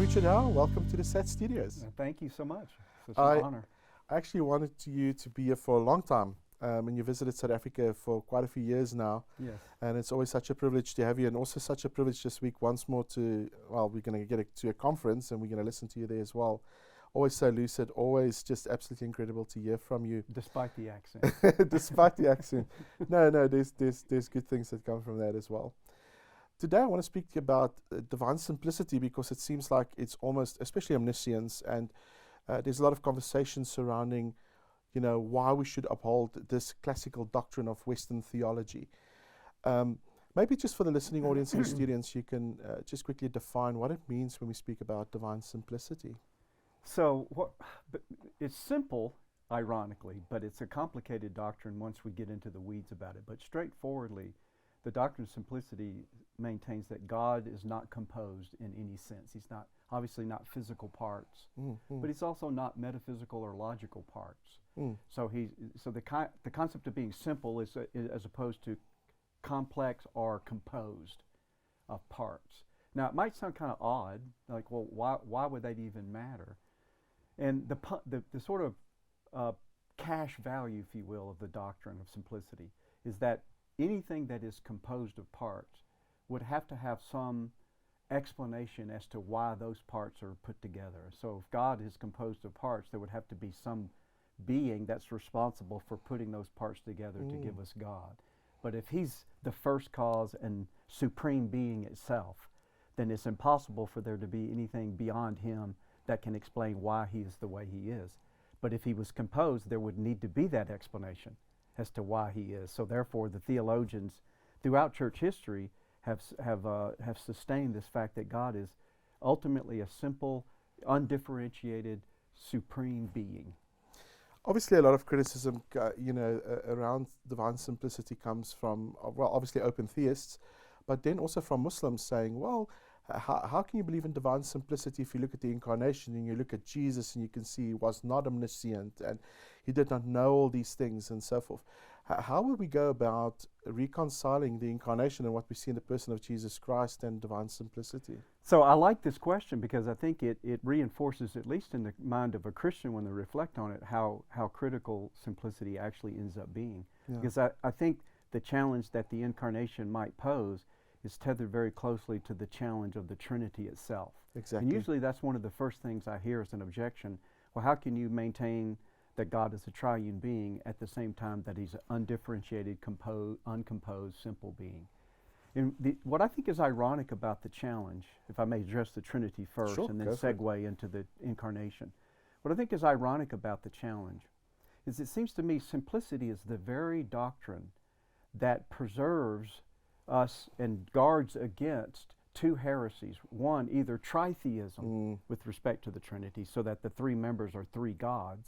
Richard Howe. Welcome to the SAT Studios. Thank you so much. It's an honor. I actually wanted you to be here for a long time, and you visited South Africa for quite a few years now. Yes. And it's always such a privilege to have you, and also such a privilege this week once more to, well, we're going to get to a conference and we're going to listen to you there as well. Always so lucid, always just absolutely incredible to hear from you. Despite the accent. Despite the accent. No, there's good things that come from that as well. Today I want to speak to you about divine simplicity, because it seems like it's almost, especially omniscience, and there's a lot of conversation surrounding, why we should uphold this classical doctrine of Western theology. Maybe just for the listening audience and students, you can just quickly define what it means when we speak about divine simplicity. So it's simple, ironically, but it's a complicated doctrine once we get into the weeds about it. But straightforwardly, the doctrine of simplicity maintains that God is not composed in any sense. He's not, obviously not physical parts, but he's also not metaphysical or logical parts. So the concept of being simple is as opposed to complex or composed of parts. Now, it might sound kind of odd, like, well, why would that even matter? And the sort of cash value, if you will, of the doctrine of simplicity is that anything that is composed of parts would have to have some explanation as to why those parts are put together. So if God is composed of parts, there would have to be some being that's responsible for putting those parts together to give us God. But if he's the first cause and supreme being itself, then it's impossible for there to be anything beyond him that can explain why he is the way he is. But if he was composed, there would need to be that explanation as to why he is. So therefore, the theologians throughout church history have sustained this fact that God is ultimately a simple, undifferentiated, supreme being. Obviously, a lot of criticism, around divine simplicity comes from, well, obviously open theists, but then also from Muslims saying, well, how can you believe in divine simplicity if you look at the incarnation and you look at Jesus and you can see he was not omniscient and he did not know all these things and so forth? How would we go about reconciling the incarnation and what we see in the person of Jesus Christ and divine simplicity? So I like this question because I think it reinforces, at least in the mind of a Christian when they reflect on it, how critical simplicity actually ends up being. Yeah. Because I think the challenge that the incarnation might pose is tethered very closely to the challenge of the Trinity itself. Exactly. And usually that's one of the first things I hear as an objection. Well, how can you maintain that God is a triune being at the same time that he's an undifferentiated, uncomposed, simple being? And what I think is ironic about the challenge, if I may address the Trinity first, sure, and then segue into the incarnation. What I think is ironic about the challenge is it seems to me simplicity is the very doctrine that preserves us and guards against two heresies. One, either tritheism with respect to the Trinity, so that the three members are three gods,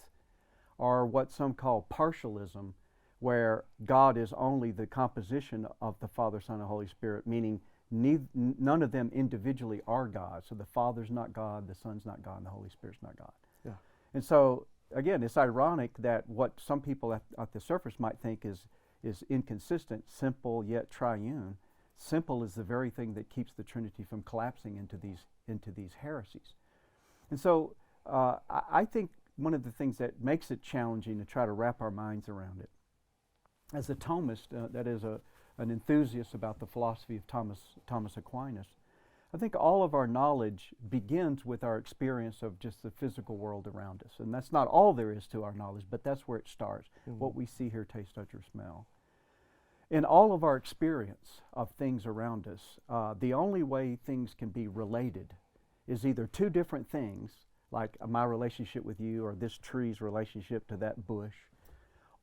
or what some call partialism, where God is only the composition of the Father, Son, and Holy Spirit, meaning none of them individually are God. So the Father's not God, the Son's not God, and the Holy Spirit's not God. Yeah. And so, again, it's ironic that what some people at the surface might think is inconsistent, simple yet triune. Simple is the very thing that keeps the Trinity from collapsing into these heresies. And so I think one of the things that makes it challenging to try to wrap our minds around it, as a Thomist, that is an enthusiast about the philosophy of Thomas Aquinas, I think all of our knowledge begins with our experience of just the physical world around us. And that's not all there is to our knowledge, but that's where it starts. What we see, hear, taste, touch, or smell. In all of our experience of things around us, the only way things can be related is either two different things, like my relationship with you or this tree's relationship to that bush,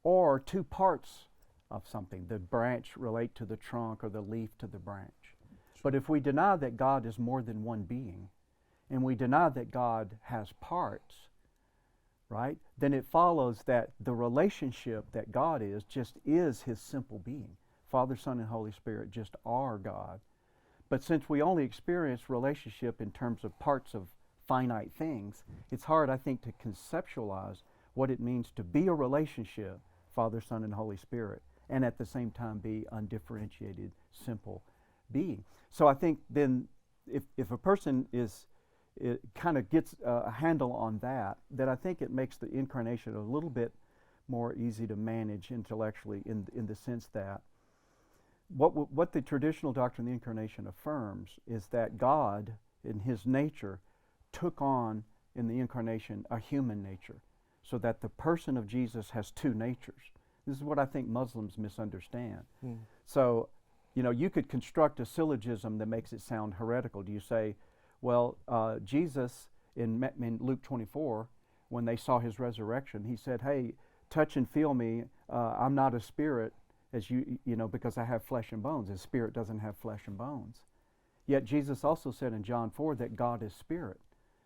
or two parts of something. The branch relate to the trunk or the leaf to the branch. But if we deny that God is more than one being, and we deny that God has parts, right, then it follows that the relationship that God is just is his simple being. Father, Son, and Holy Spirit just are God. But since we only experience relationship in terms of parts of finite things, it's hard, I think, to conceptualize what it means to be a relationship, Father, Son, and Holy Spirit, and at the same time be undifferentiated, simple being. So I think then if a person is it kind of gets a handle on that, I think it makes the incarnation a little bit more easy to manage intellectually in the sense that what the traditional doctrine of the incarnation affirms is that God, in his nature, took on in the incarnation a human nature, so that the person of Jesus has two natures. This is what I think Muslims misunderstand. So, you could construct a syllogism that makes it sound heretical. Do you say, well, Jesus in Luke 24, when they saw his resurrection, he said, hey, touch and feel me. I'm not a spirit, as because I have flesh and bones. A spirit doesn't have flesh and bones. Yet Jesus also said in John 4 that God is spirit.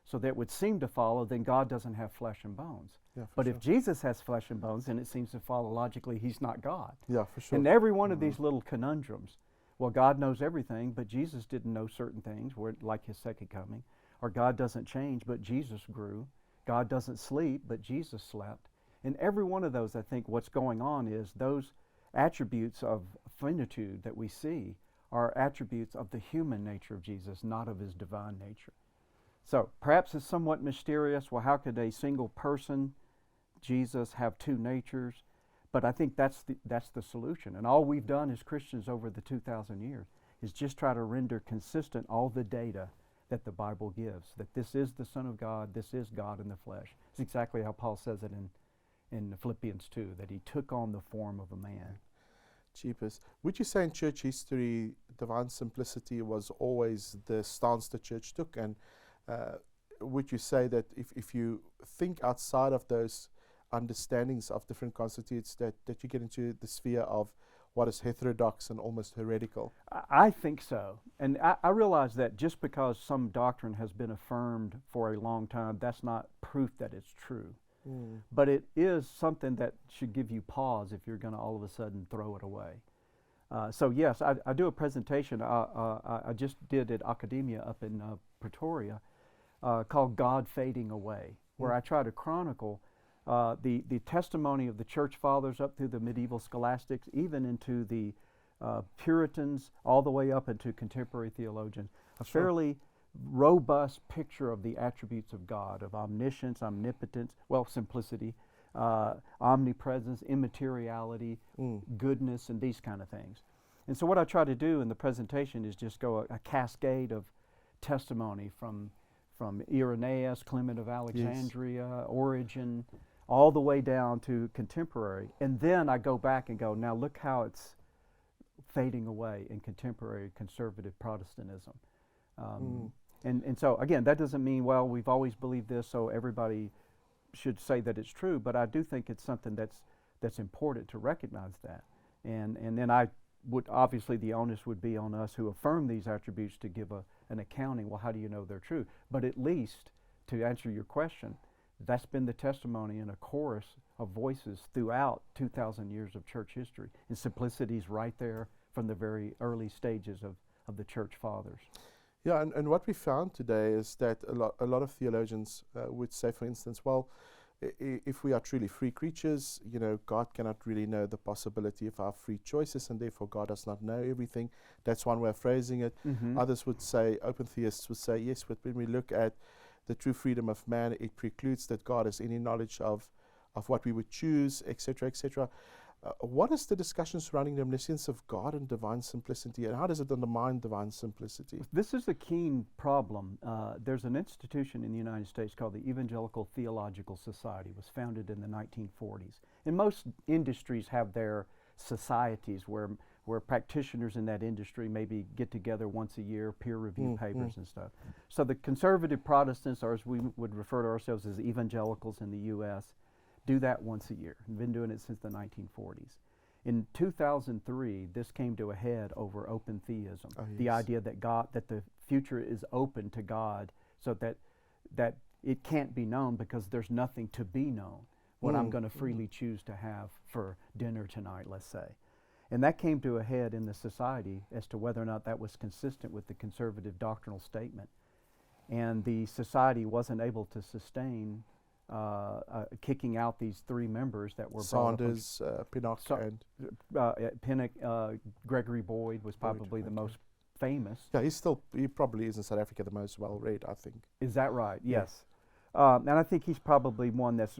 So that would seem to follow, then God doesn't have flesh and bones. Yeah, but sure. if Jesus has flesh and bones, then it seems to follow logically he's not God. Yeah, for sure. And every one of these little conundrums, well, God knows everything, but Jesus didn't know certain things, like his second coming. Or God doesn't change, but Jesus grew. God doesn't sleep, but Jesus slept. In every one of those, I think what's going on is those attributes of finitude that we see are attributes of the human nature of Jesus, not of his divine nature. So perhaps it's somewhat mysterious. Well, how could a single person, Jesus, have two natures? But I think that's the solution. And all we've done as Christians over the 2,000 years is just try to render consistent all the data that the Bible gives, that this is the Son of God, this is God in the flesh. It's exactly how Paul says it in Philippians 2, that he took on the form of a man. Jeepers. Would you say in church history, divine simplicity was always the stance the church took? And would you say that if you think outside of those understandings of different constitutes, that you get into the sphere of what is heterodox and almost heretical? I think so. And I realize that just because some doctrine has been affirmed for a long time, that's not proof that it's true. But it is something that should give you pause if you're going to all of a sudden throw it away. So yes, I do a presentation I just did at Academia up in Pretoria called God Fading Away, where I try to chronicle the testimony of the church fathers up through the medieval scholastics, even into the Puritans, all the way up into contemporary theologians. A fairly robust picture of the attributes of God, of omniscience, omnipotence, simplicity, omnipresence, immateriality, goodness, and these kind of things. And so what I try to do in the presentation is just go a cascade of testimony from Irenaeus, Clement of Alexandria, Origen, all the way down to contemporary. And then I go back and go, now look how it's fading away in contemporary conservative Protestantism. And so, again, that doesn't mean, well, we've always believed this, so everybody should say that it's true, but I do think it's something that's important to recognize that. And then I would, obviously the onus would be on us who affirm these attributes to give an accounting. Well, how do you know they're true? But at least, to answer your question, that's been the testimony in a chorus of voices throughout 2,000 years of church history. And simplicity is right there from the very early stages of the church fathers. Yeah, and what we found today is that a lot of theologians would say, for instance, well, if we are truly free creatures, God cannot really know the possibility of our free choices, and therefore God does not know everything. That's one way of phrasing it. Others would say, open theists would say, yes, but when we look at the true freedom of man, it precludes that God has any knowledge of what we would choose, etc., etc. What is the discussion surrounding the omniscience of God and divine simplicity, and how does it undermine divine simplicity? This is a keen problem. There's an institution in the United States called the Evangelical Theological Society. It was founded in the 1940s. And most industries have their societies where practitioners in that industry maybe get together once a year, peer review papers and stuff. So the conservative Protestants, or as we would refer to ourselves as evangelicals in the U.S., do that once a year. We've been doing it since the 1940s. In 2003, this came to a head over open theism, the idea that the future is open to God, so that it can't be known because there's nothing to be known. What I'm going to freely choose to have for dinner tonight, let's say. And that came to a head in the society as to whether or not that was consistent with the conservative doctrinal statement. And the society wasn't able to sustain kicking out these three members that were Pinnock, Pinnock, Gregory Boyd was probably the most famous. Yeah, he probably is in South Africa the most well read, I think. Is that right? Yeah. Yes. And I think he's probably one that's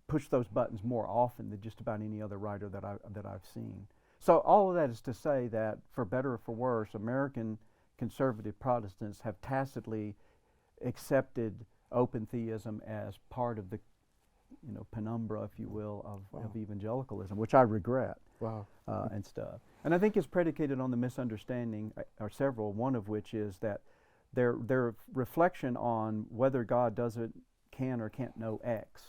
pushed those buttons more often than just about any other writer that I've seen. So all of that is to say that, for better or for worse, American conservative Protestants have tacitly accepted open theism as part of the, penumbra, if you will, of evangelicalism, which I regret. Wow. And stuff. And I think it's predicated on the misunderstanding, or several, one of which is that their reflection on whether God can or can't know X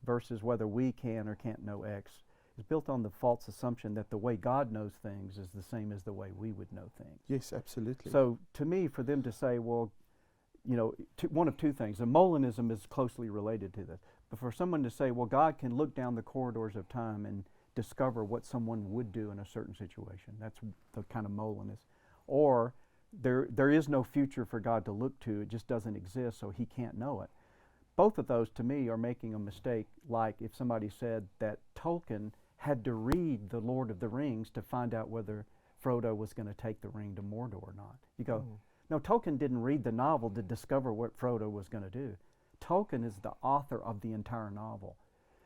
versus whether we can or can't know X is built on the false assumption that the way God knows things is the same as the way we would know things. Yes, absolutely. So to me, for them to say, well, one of two things, and Molinism is closely related to this, but for someone to say, well, God can look down the corridors of time and discover what someone would do in a certain situation. That's the kind of Molinist. Or there is no future for God to look to, it just doesn't exist, so he can't know it. Both of those, to me, are making a mistake, like if somebody said that Tolkien had to read The Lord of the Rings to find out whether Frodo was going to take the ring to Mordor or not. You go, no, Tolkien didn't read the novel to discover what Frodo was going to do. Tolkien is the author of the entire novel.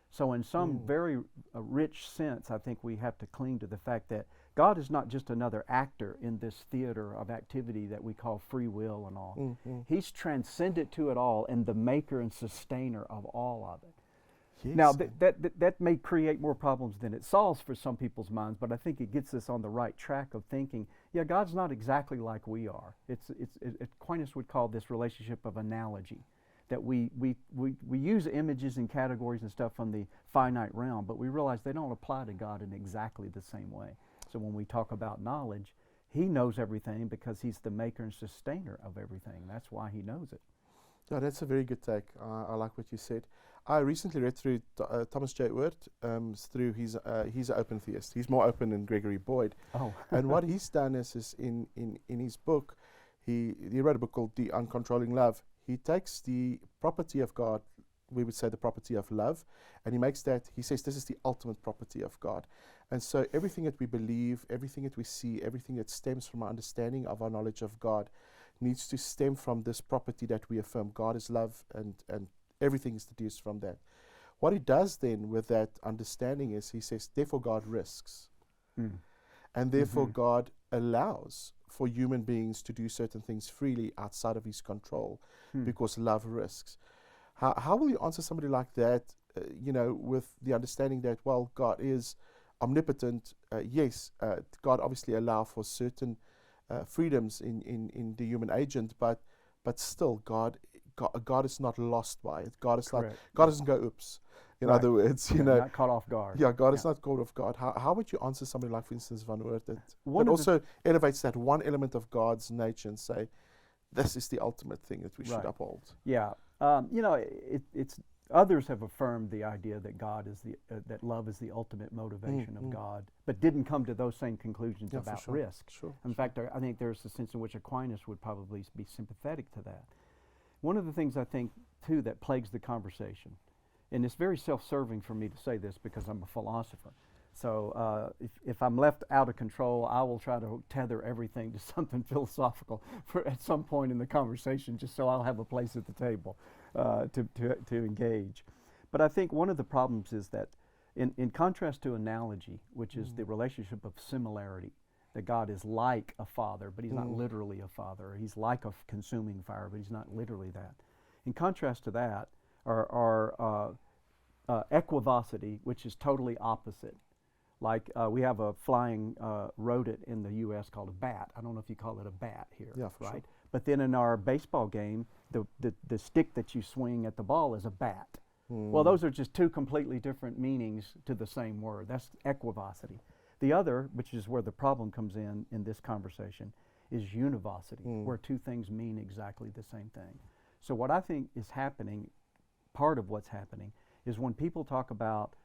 So in some very rich sense, I think we have to cling to the fact that God is not just another actor in this theater of activity that we call free will and all. He's transcended to it all and the maker and sustainer of all of it. Yes. Now, that may create more problems than it solves for some people's minds, but I think it gets us on the right track of thinking, yeah, God's not exactly like we are. Aquinas would call this relationship of analogy, that we use images and categories and stuff from the finite realm, but we realize they don't apply to God in exactly the same way. So when we talk about knowledge, he knows everything because he's the maker and sustainer of everything. That's why he knows it. Yeah, that's a very good take. I like what you said. I recently read through Thomas J. Oort through he's an open theist. He's more open than Gregory Boyd. Oh. And what he's done is in his book, he wrote a book called The Uncontrolling Love. He takes the property of God, we would say the property of love, and he says this is the ultimate property of God. And so everything that we believe, everything that we see, everything that stems from our understanding of our knowledge of God needs to stem from this property that we affirm. God is love, and everything is deduced from that. What he does then with that understanding is he says, therefore God risks. And therefore God allows for human beings to do certain things freely outside of his control because love risks. How will you answer somebody like that, with the understanding that, well, God is omnipotent? Yes, God obviously allows for certain freedoms in the human agent, but still God is not lost by it. God is Correct. God doesn't go oops. In other words, not caught off guard. Yeah, God is not caught off guard. How would you answer somebody like, for instance, Van Oort, that also elevates that one element of God's nature and say, this is the ultimate thing that we should uphold? Yeah, it's others have affirmed the idea that God is that love is the ultimate motivation of God, but didn't come to those same conclusions about risk. In fact, I think there's a sense in which Aquinas would probably be sympathetic to that. One of the things I think too that plagues the conversation, and it's very self-serving for me to say this because I'm a philosopher. So if I'm left out of control, I will try to tether everything to something philosophical at some point in the conversation, just so I'll have a place at the table to engage. But I think one of the problems is that in contrast to analogy, which is the relationship of similarity, that God is like a father, but he's not literally a father. He's like a consuming fire, but he's not literally that. In contrast to that are equivocity, which is totally opposite. Like we have a flying rodent in the U.S. called a bat. I don't know if you call it a bat here, right? Sure. But then in our baseball game, the stick that you swing at the ball is a bat. Well, those are just two completely different meanings to the same word. That's equivocity. The other, which is where the problem comes in this conversation, is univocity, where two things mean exactly the same thing. So what I think is happening, part of what's happening, is when people talk about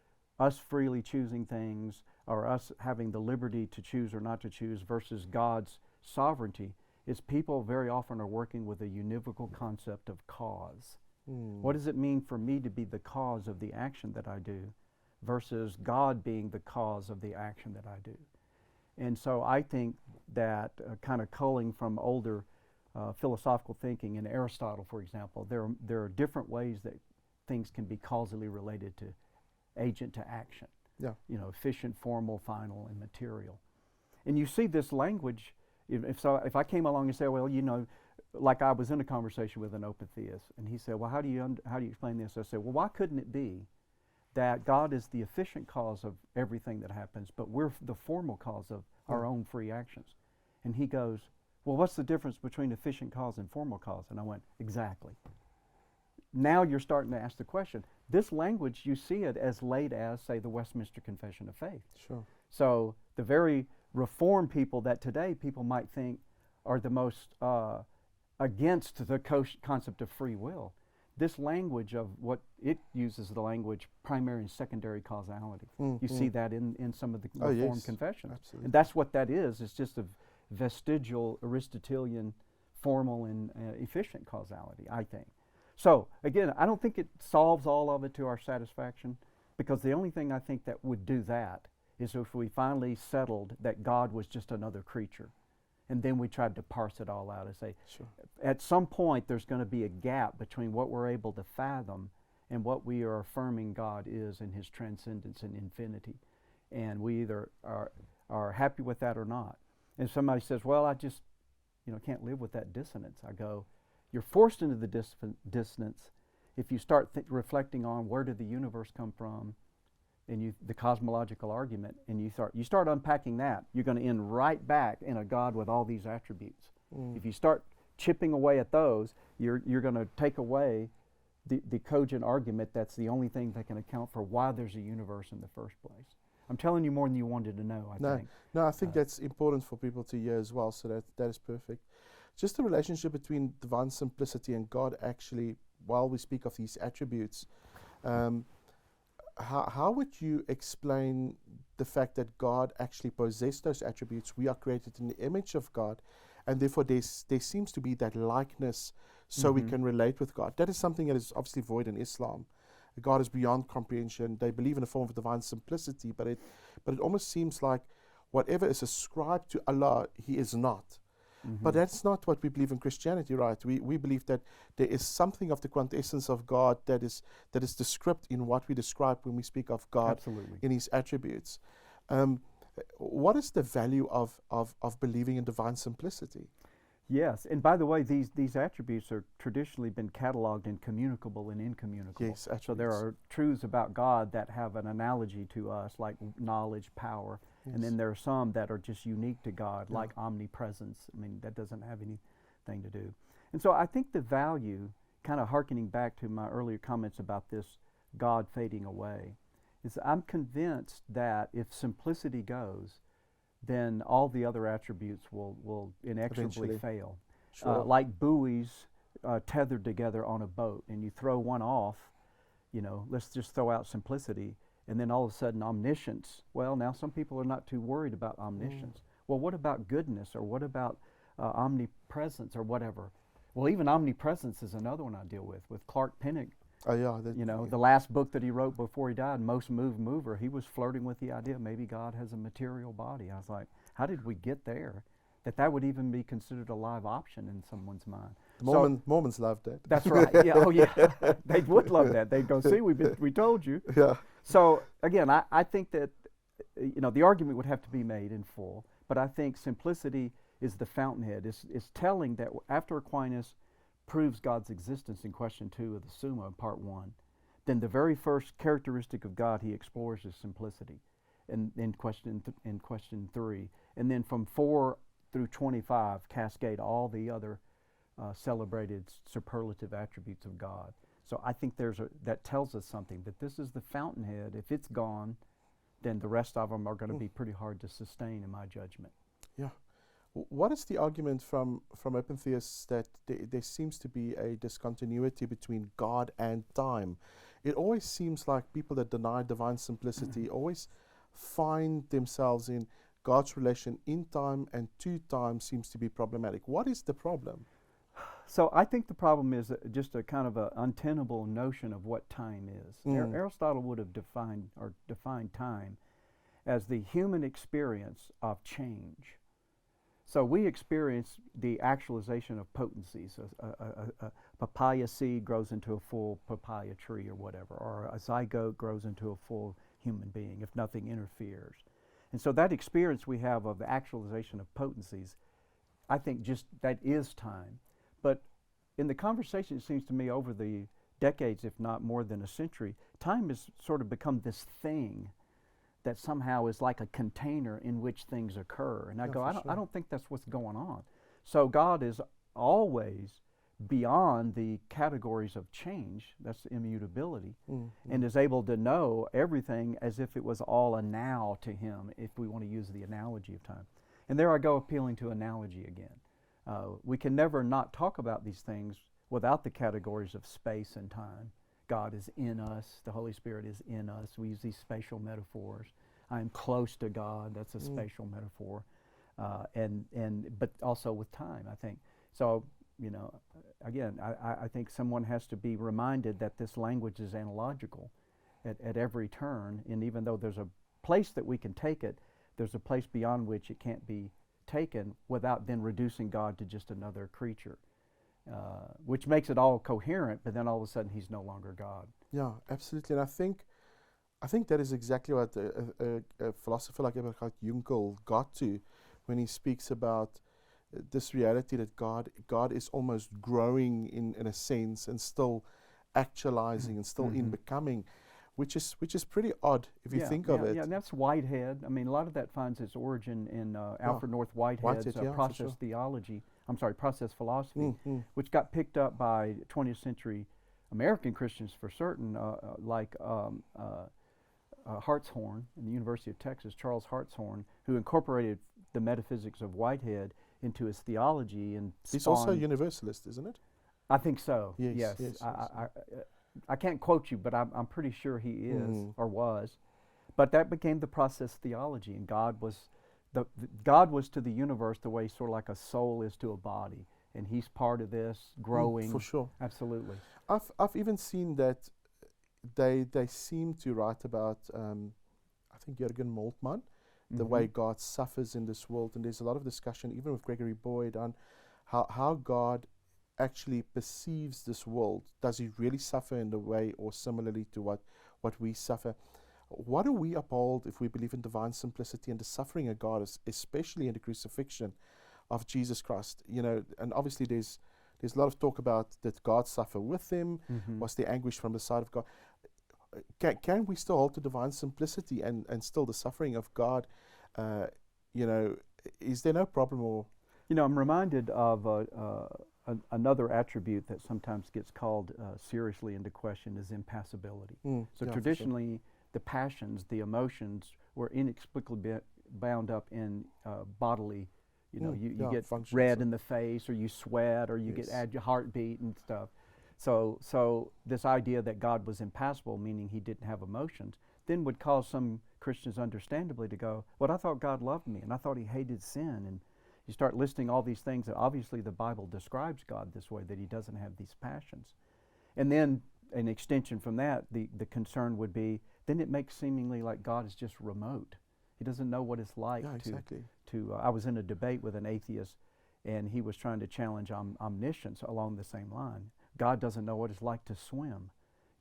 us freely choosing things or us having the liberty to choose or not to choose versus God's sovereignty, is people very often are working with a univocal concept of cause. What does it mean for me to be the cause of the action that I do versus God being the cause of the action that I do? And so I think that kind of culling from older philosophical thinking, in Aristotle, for example, there are different ways that things can be causally related to agent to action. Yeah. You know, efficient, formal, final, and material. And you see this language. If I came along and said, well, you know, like I was in a conversation with an open theist, and he said, well, how do you explain this? I said, well, why couldn't it be that God is the efficient cause of everything that happens, but we're the formal cause of our own free actions? And he goes, well, what's the difference between efficient cause and formal cause? And I went, exactly. Now you're starting to ask the question. This language, you see it as late as, say, the Westminster Confession of Faith. Sure. So the very Reformed people that today people might think are the most against the concept of free will, this language of what it uses, the language primary and secondary causality. You see that in some of the Reformed confessions. Absolutely. And that's what that is. It's just a vestigial Aristotelian formal and efficient causality, I think. So again, I don't think it solves all of it to our satisfaction, because the only thing I think that would do that is if we finally settled that God was just another creature. And then we tried to parse it all out and say, Sure. At some point there's going to be a gap between what we're able to fathom and what we are affirming God is in his transcendence and infinity. And we either are happy with that or not. And somebody says, well, I just can't live with that dissonance. I go, you're forced into the dissonance if you start reflecting on where did the universe come from, and the cosmological argument, and you start unpacking that, you're going to end right back in a God with all these attributes. If you start chipping away at those, you're going to take away the cogent argument that's the only thing that can account for why there's a universe in the first place. I'm telling you more than you wanted to know, I think. No, I think that's important for people to hear as well, so that is perfect. Just the relationship between divine simplicity and God, actually, while we speak of these attributes, how would you explain the fact that God actually possessed those attributes? We are created in the image of God, and therefore there seems to be that likeness, so we can relate with God. That is something that is obviously void in Islam. God is beyond comprehension. They believe in a form of divine simplicity, but it almost seems like whatever is ascribed to Allah, He is not. But that's not what we believe in Christianity, right? We believe that there is something of the quintessence of God that is the script in what we describe when we speak of God. Absolutely. In His attributes. What is the value of believing in divine simplicity? Yes, and by the way, these attributes are traditionally been cataloged in communicable and incommunicable. Yes, attributes. So there are truths about God that have an analogy to us, like knowledge, power, and then there are some that are just unique to God, like omnipresence. I mean, that doesn't have anything to do. And so I think the value, kind of hearkening back to my earlier comments about this God fading away, is I'm convinced that if simplicity goes, then all the other attributes will inexorably Eventually. fail. Sure. Like buoys tethered together on a boat, and you throw one off, let's just throw out simplicity, and then all of a sudden omniscience. Well, now some people are not too worried about omniscience. Well, what about goodness, or what about omnipresence, or whatever? Well, even omnipresence is another one I deal with Clark Pinnock. Oh yeah. The last book that he wrote before he died, Most Moved Mover, he was flirting with the idea maybe God has a material body. I was like, how did we get there? That would even be considered a live option in someone's mind. Mormons loved that. That's right. Yeah. Oh, yeah. They would love that. They'd go, see, we told you. Yeah. So again, I think that the argument would have to be made in full, but I think simplicity is the fountainhead. It's telling that after Aquinas proves God's existence in question 2 of the Summa in part 1, then the very first characteristic of God he explores is simplicity in question 3. And then from 4 through 25 cascade all the other celebrated superlative attributes of God. So I think that tells us something, that this is the fountainhead. If it's gone, then the rest of them are going to be pretty hard to sustain in my judgment. Yeah. What is the argument from open theists that there seems to be a discontinuity between God and time? It always seems like people that deny divine simplicity always find themselves in God's relation in time and to time seems to be problematic. What is the problem? So I think the problem is just a kind of an untenable notion of what time is. Aristotle would have defined time as the human experience of change. So we experience the actualization of potencies. A papaya seed grows into a full papaya tree or whatever, or a zygote grows into a full human being if nothing interferes. And so that experience we have of the actualization of potencies, I think just that is time. But in the conversation, it seems to me over the decades, if not more than a century, time has sort of become this thing that somehow is like a container in which things occur. And I go, I don't think that's what's going on. So God is always beyond the categories of change, that's immutability, and is able to know everything as if it was all a now to him, if we want to use the analogy of time. And there I go appealing to analogy again. We can never not talk about these things without the categories of space and time. God is in us, the Holy Spirit is in us. We use these spatial metaphors. I am close to God, that's a spatial metaphor. But also with time, I think. So, you know, again, I think someone has to be reminded that this language is analogical at every turn, and even though there's a place that we can take it, there's a place beyond which it can't be taken without then reducing God to just another creature, which makes it all coherent, but then all of a sudden he's no longer God. Yeah, absolutely. And I think that is exactly what a philosopher like Abraham Junkel got to when he speaks about this reality that God is almost growing in a sense and still actualizing and still in becoming, which is pretty odd if you think of it. Yeah, and that's Whitehead. I mean, a lot of that finds its origin in Alfred North Whitehead's process theology. I'm sorry, process philosophy, which got picked up by 20th century American Christians for certain, like Hartshorne in the University of Texas, Charles Hartshorne, who incorporated the metaphysics of Whitehead into his theology. And he's also a universalist, isn't it? I think so. Yes. I can't quote you, but I'm pretty sure he is or was. But that became the process theology, and God was to the universe the way sort of like a soul is to a body, and he's part of this growing. For sure, absolutely. I've even seen that they seem to write about I think Jürgen Moltmann, the way God suffers in this world, and there's a lot of discussion even with Gregory Boyd on how God actually perceives this world. Does he really suffer in the way or similarly to what we suffer? What do we uphold if we believe in divine simplicity and the suffering of God, especially in the crucifixion of Jesus Christ? You know, and obviously there's a lot of talk about did God suffer with him? Was there anguish from the side of God? Can we still hold to divine simplicity and still the suffering of God? You know, is there no problem? Or you know, I'm reminded of another attribute that sometimes gets called seriously into question is impassibility. So traditionally, the passions, the emotions, were inexplicably bound up in bodily. You know, you get red in the face, or you sweat, or you get your heartbeat and stuff. So this idea that God was impassible, meaning he didn't have emotions, then would cause some Christians understandably to go, well, I thought God loved me, and I thought he hated sin. And you start listing all these things that obviously the Bible describes God this way, that he doesn't have these passions. And then an extension from that, the concern would be, then it makes seemingly like God is just remote. He doesn't know what it's like I was in a debate with an atheist, and he was trying to challenge omniscience along the same line. God doesn't know what it's like to swim,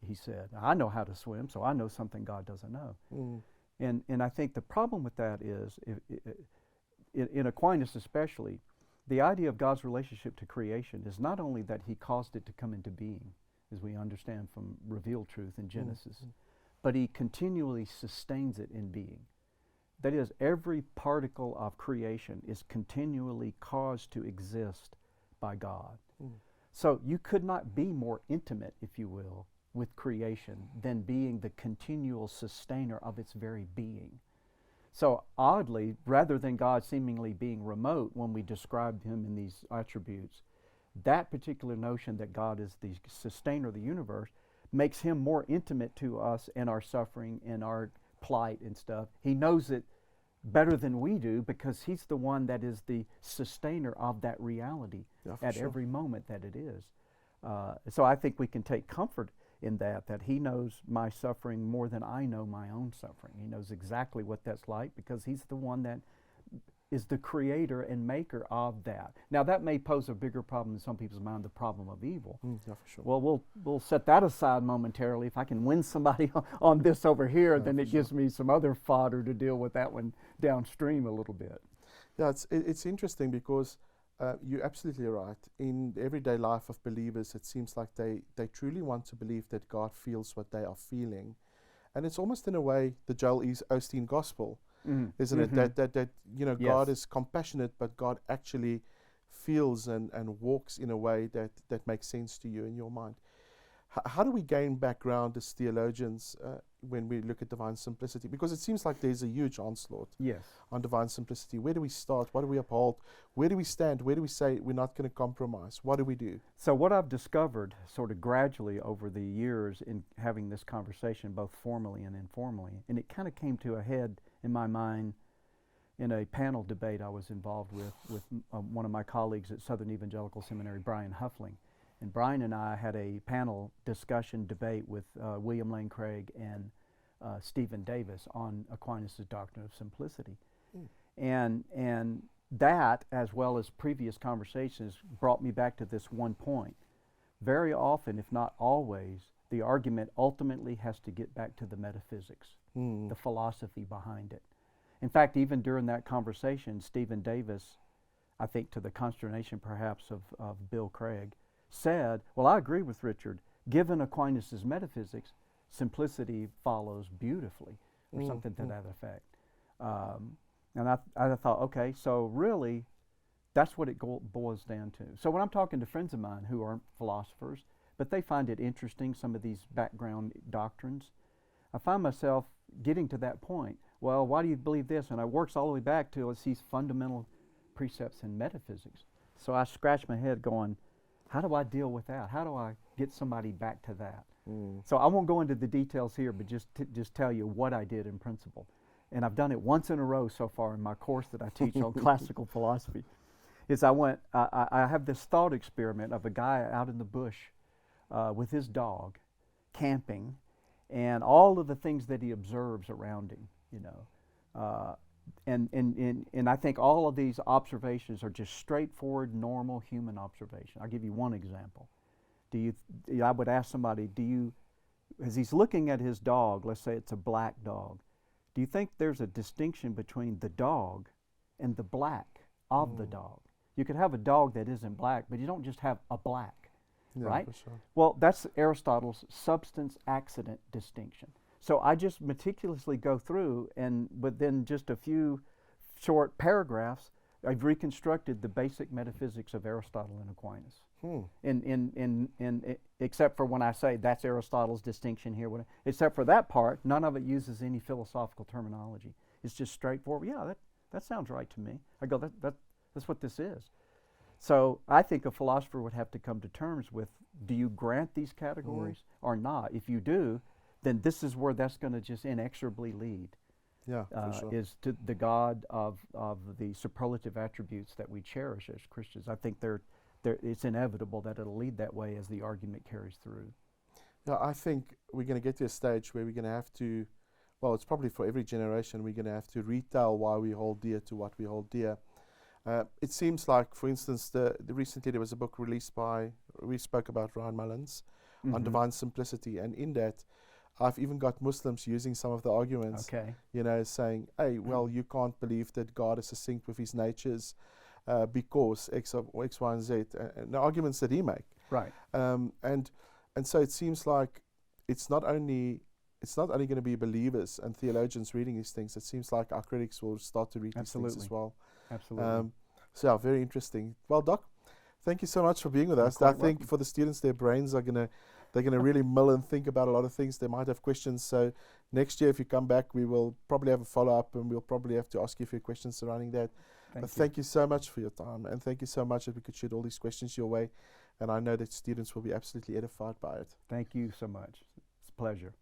he said. I know how to swim, so I know something God doesn't know. And I think the problem with that is, in Aquinas especially, the idea of God's relationship to creation is not only that he caused it to come into being, as we understand from revealed truth in Genesis, but he continually sustains it in being. That is, every particle of creation is continually caused to exist by God. So you could not be more intimate, if you will, with creation than being the continual sustainer of its very being. So oddly, rather than God seemingly being remote when we describe him in these attributes, that particular notion that God is the sustainer of the universe makes him more intimate to us in our suffering and our plight and stuff. He knows it better than we do because he's the one that is the sustainer of that reality at every moment that it is. So I think we can take comfort in that he knows my suffering more than I know my own suffering. He knows exactly what that's like because he's the one that is the creator and maker of that. Now that may pose a bigger problem in some people's mind, the problem of evil. Yeah, for sure. Well, we'll set that aside momentarily. If I can win somebody on this over here, then it gives me some other fodder to deal with that one downstream a little bit. Yeah, it's interesting because you're absolutely right. In the everyday life of believers, it seems like they truly want to believe that God feels what they are feeling. And it's almost in a way the Joel Osteen gospel, isn't it? That you know, Yes. God is compassionate, but God actually feels and walks in a way that makes sense to you in your mind. How do we gain background as theologians when we look at divine simplicity? Because it seems like there's a huge onslaught Yes. on divine simplicity. Where do we start? What do we uphold? Where do we stand? Where do we say we're not going to compromise? What do we do? So what I've discovered sort of gradually over the years in having this conversation, both formally and informally, and it kind of came to a head in my mind in a panel debate I was involved with one of my colleagues at Southern Evangelical Seminary, Brian Huffling. And Brian and I had a panel discussion debate with William Lane Craig and Stephen Davis on Aquinas' doctrine of simplicity. And that, as well as previous conversations, brought me back to this one point. Very often, if not always, the argument ultimately has to get back to the metaphysics, the philosophy behind it. In fact, even during that conversation, Stephen Davis, I think to the consternation perhaps of Bill Craig, said, well, I agree with Richard. Given Aquinas' metaphysics, simplicity follows beautifully, or something to that effect. And I thought, okay, so really, that's what it boils down to. So when I'm talking to friends of mine who aren't philosophers, but they find it interesting, some of these background doctrines, I find myself getting to that point. Well, why do you believe this? And it works all the way back to these fundamental precepts in metaphysics. So I scratch my head going, how do I deal with that? How do I get somebody back to that? So I won't go into the details here, but just tell you what I did in principle. And I've done it once in a row so far in my course that I teach on classical philosophy. Is I have this thought experiment of a guy out in the bush with his dog, camping, and all of the things that he observes around him, you know. And I think all of these observations are just straightforward, normal human observation. I'll give you one example. I would ask somebody, as he's looking at his dog, let's say it's a black dog, do you think there's a distinction between the dog and the black of the dog? You could have a dog that isn't black, but you don't just have a black, right? For sure. Well, that's Aristotle's substance-accident distinction. So I just meticulously go through, and within just a few short paragraphs, I've reconstructed the basic metaphysics of Aristotle and Aquinas. Except for when I say that's Aristotle's distinction here, except for that part, none of it uses any philosophical terminology. It's just straightforward. Yeah, that sounds right to me. I go, that's what this is. So I think a philosopher would have to come to terms with, do you grant these categories or not? If you do, then this is where that's going to just inexorably lead. Yeah, for sure. Is to the God of the superlative attributes that we cherish as Christians. I think it's inevitable that it'll lead that way as the argument carries through. Yeah, I think we're going to get to a stage where we're going to have to, well, it's probably for every generation, we're going to have to retell why we hold dear to what we hold dear. It seems like, for instance, recently there was a book released we spoke about Ryan Mullins on divine simplicity, and in that, I've even got Muslims using some of the arguments, you know, saying, hey, well, you can't believe that God is succinct with his natures because X, Y, and Z, and the arguments that he make. Right. And so it seems like it's not only going to be believers and theologians reading these things. It seems like our critics will start to read these things as well. Absolutely. So yeah, very interesting. Well, Doc, thank you so much for being with us. I think for the students, their brains are they're gonna really mull and think about a lot of things. They might have questions. So next year, if you come back, we will probably have a follow-up, and we'll probably have to ask you a few questions surrounding that. Thank you so much for your time, and thank you so much that we could shoot all these questions your way. And I know that students will be absolutely edified by it. Thank you so much. It's a pleasure.